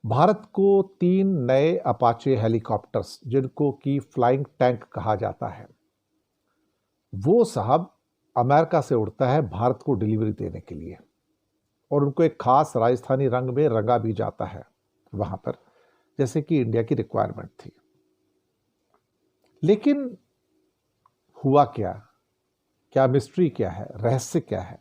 भारत को 3 नए Apache helicopters जिनको कि फ्लाइंग टैंक कहा जाता है, वो साहब अमेरिका से उड़ता है भारत को डिलीवरी देने के लिए। और उनको एक खास राजस्थानी रंग में रंगा भी जाता है वहां पर, जैसे कि इंडिया की रिक्वायरमेंट थी। लेकिन हुआ क्या? क्या मिस्ट्री, क्या है रहस्य, क्या है?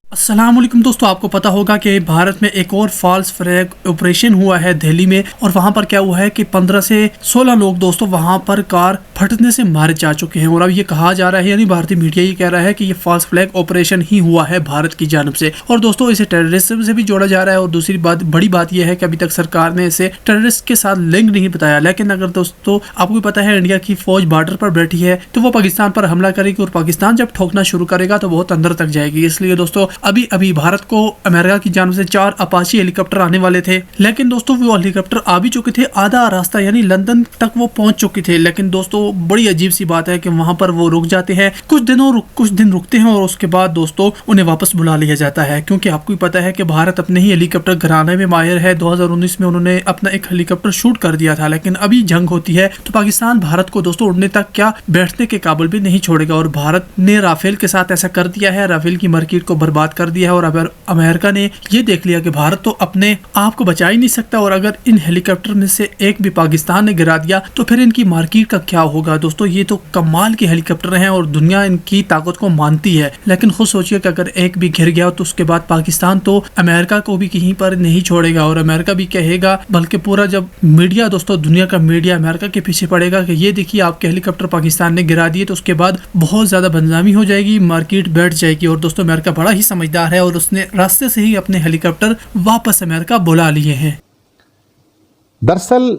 अस्सलामुअलैकुम दोस्तों, आपको पता होगा कि भारत में एक और फॉल्स फ्लैग ऑपरेशन हुआ है दिल्ली में। और वहां पर क्या हुआ है कि 15 से 16 लोग दोस्तों वहां पर कार फटने से मारे जा चुके हैं। और अब ये कहा जा रहा है, यानी भारतीय मीडिया ये कह रहा है कि ये फॉल्स फ्लैग ऑपरेशन ही हुआ है भारत की जानब से। और दोस्तों इसे टेररिज्म से भी जोड़ा जा रहा है। और दूसरी बात, बड़ी बात यह है कि अभी तक सरकार ने इसे टेररिस्ट के साथ लिंक नहीं बताया। लेकिन अगर दोस्तों आपको पता है, इंडिया की फौज बॉर्डर पर बैठी है तो वो पाकिस्तान पर हमला करेगी, और पाकिस्तान जब ठोकना शुरू करेगा तो बहुत अंदर तक जाएगी। इसलिए दोस्तों अभी अभी भारत को अमेरिका की जानब से 4 अपाची हेलीकॉप्टर आने वाले थे। लेकिन दोस्तों वो हेलीकॉप्टर आ भी चुके थे, आधा रास्ता यानी लंदन तक वो पहुंच चुके थे। लेकिन दोस्तों बड़ी अजीब सी बात है कि वहां पर वो रुक जाते हैं, कुछ दिन रुकते हैं, और उसके बाद दोस्तों उन्हें वापस बुला लिया जाता है। क्योंकि आपको भी पता है कि भारत अपने ही हेलीकॉप्टर गिराने में माहिर है। 2019 में उन्होंने अपना एक हेलीकॉप्टर शूट कर दिया था। लेकिन अभी जंग होती है तो पाकिस्तान भारत को दोस्तों उड़ने तक क्या, बैठने के काबिल भी नहीं छोड़ेगा। और भारत ने राफेल के साथ ऐसा कर दिया है, राफेल की मार्केट को बर्बाद कर दिया है। और अगर अमेरिका ने ये देख लिया कि भारत तो अपने आप को बचा ही नहीं सकता, और अगर इन हेलीकॉप्टर में से एक भी पाकिस्तान ने गिरा दिया तो फिर इनकी मार्केट का क्या होगा। दोस्तों ये तो कमाल के हेलीकॉप्टर हैं और दुनिया इनकी ताकत को मानती है। लेकिन खुद सोचिए कि अगर एक भी गिर गया तो उसके बाद पाकिस्तान तो अमेरिका को भी कहीं पर नहीं छोड़ेगा। और अमेरिका भी कहेगा, बल्कि पूरा जब मीडिया, दोस्तों दुनिया का मीडिया अमेरिका के पीछे पड़ेगा कि ये देखिए आपके हेलीकॉप्टर पाकिस्तान ने गिरा दिए, तो उसके बाद बहुत ज्यादा बदनामी हो जाएगी, मार्केट बैठ जाएगी। और दोस्तों अमेरिका बड़ा ही समझदार है और उसने रास्ते से ही अपने हेलीकॉप्टर वापस अमेरिका बुला लिए हैं। दरअसल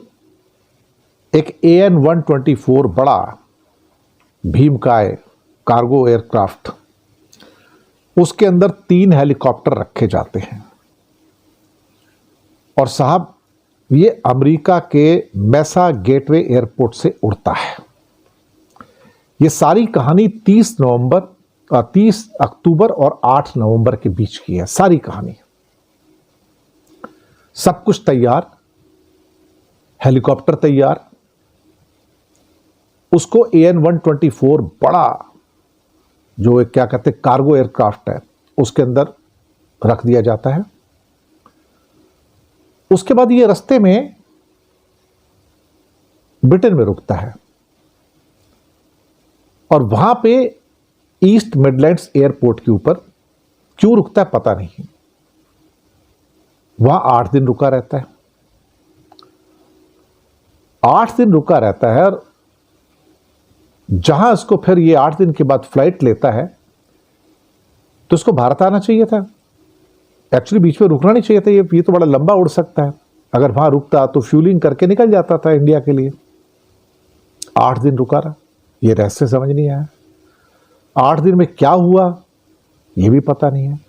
एक AN-124 बड़ा भीमकाय कार्गो एयरक्राफ्ट, उसके अंदर 3 हेलीकॉप्टर रखे जाते हैं। और साहब ये अमेरिका के मेसा गेटवे एयरपोर्ट से उड़ता है। ये सारी कहानी 30 अक्टूबर और 8 नवंबर के बीच की है। सारी कहानी, सब कुछ तैयार, हेलीकॉप्टर तैयार, उसको AN-124 बड़ा जो क्या कहते हैं कार्गो एयरक्राफ्ट है, उसके अंदर रख दिया जाता है। उसके बाद ये रास्ते में ब्रिटेन में रुकता है, और वहां पे ईस्ट मिडलैंड्स एयरपोर्ट के ऊपर क्यों रुकता है पता नहीं। वहां 8 दिन रुका रहता है। 8 दिन रुका रहता है, और जहां इसको फिर ये 8 दिन के बाद फ्लाइट लेता है, तो इसको भारत आना चाहिए था। एक्चुअली बीच में रुकना नहीं चाहिए था। ये तो बड़ा लंबा उड़ सकता है। अगर वहां रुकता तो फ्यूलिंग करके निकल जाता था इंडिया के लिए। 8 दिन रुका रहा, ये रहस्य समझ नहीं आया। 8 दिन में क्या हुआ ये भी पता नहीं है।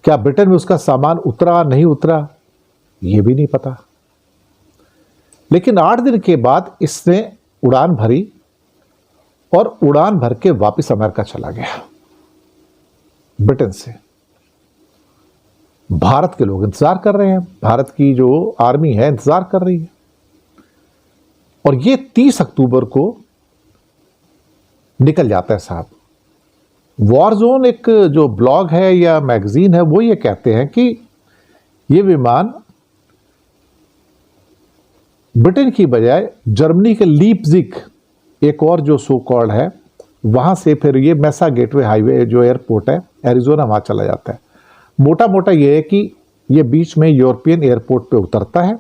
क्या ब्रिटेन में उसका सामान उतरा नहीं उतरा ये भी नहीं पता। लेकिन 8 दिन के बाद इसने उड़ान भरी, और उड़ान भर के वापस अमेरिका चला गया। ब्रिटेन से भारत के लोग इंतजार कर रहे हैं, भारत की जो आर्मी है इंतजार कर रही है। और ये 30 अक्टूबर को निकल जाता है साहब। वॉर जोन एक जो ब्लॉग है या मैगजीन है, वो ये कहते हैं कि ये विमान ब्रिटेन की बजाय जर्मनी के लीपजिग, एक और जो सो कॉल्ड है, वहां से फिर ये मेसा गेटवे हाईवे जो एयरपोर्ट है एरिजोना, वहां चला जाता है। मोटा मोटा ये है कि ये बीच में यूरोपियन एयरपोर्ट पे उतरता है,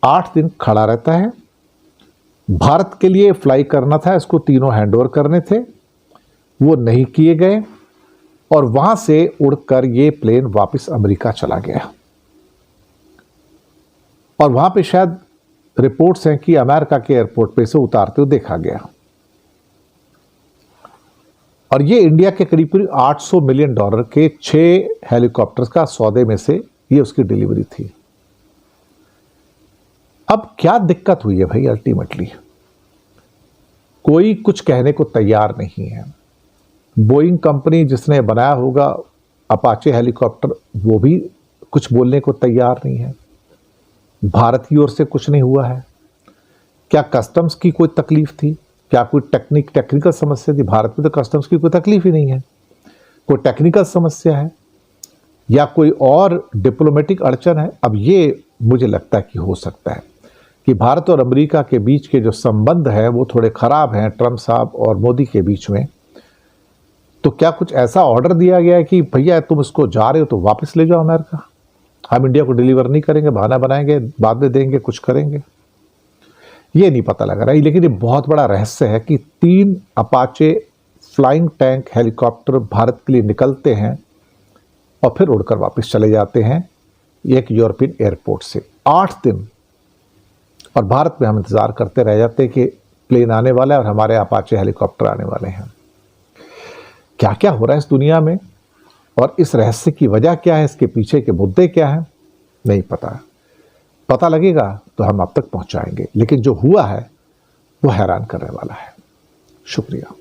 8 दिन खड़ा रहता है। भारत के लिए फ्लाई करना था, इसको तीनों हैंडओवर करने थे, वो नहीं किए गए। और वहां से उड़कर ये प्लेन वापस अमेरिका चला गया। और वहां पे शायद रिपोर्ट्स हैं कि अमेरिका के एयरपोर्ट पे से उतारते हुए देखा गया। और ये इंडिया के करीब करीब $800 मिलियन के 6 हेलीकॉप्टर्स का सौदे में से ये उसकी डिलीवरी थी। अब क्या दिक्कत हुई है भाई? अल्टीमेटली कोई कुछ कहने को तैयार नहीं है। बोइंग कंपनी जिसने बनाया होगा अपाचे हेलीकॉप्टर, वो भी कुछ बोलने को तैयार नहीं है। भारत की ओर से कुछ नहीं हुआ है। क्या कस्टम्स की कोई तकलीफ थी? क्या कोई टेक्निकल समस्या थी? भारत में तो कस्टम्स की कोई तकलीफ ही नहीं है। कोई टेक्निकल समस्या है या कोई और डिप्लोमेटिक अड़चन है? अब ये मुझे लगता है कि हो सकता है कि भारत और अमेरिका के बीच के जो संबंध है वो थोड़े खराब हैं, ट्रंप साहब और मोदी के बीच में। तो क्या कुछ ऐसा ऑर्डर दिया गया है कि भैया तुम इसको जा रहे हो तो वापस ले जाओ अमेरिका, हम इंडिया को डिलीवर नहीं करेंगे, बहाना बनाएंगे, बाद में देंगे, कुछ करेंगे? ये नहीं पता लग रहा है। लेकिन ये बहुत बड़ा रहस्य है कि 3 Apache flying tank helicopter Bharat के लिए निकलते हैं और फिर उड़कर वापस चले जाते हैं एक यूरोपियन एयरपोर्ट से। 8 दिन, और भारत में हम इंतजार करते रह जाते हैं कि प्लेन आने वाला है और हमारे अपाचे हेलीकॉप्टर आने वाले हैं। क्या क्या हो रहा है इस दुनिया में और इस रहस्य की वजह क्या है, इसके पीछे के मुद्दे क्या हैं, नहीं पता। पता लगेगा तो हम आप तक पहुंचाएंगे, लेकिन जो हुआ है वो हैरान करने वाला है। शुक्रिया।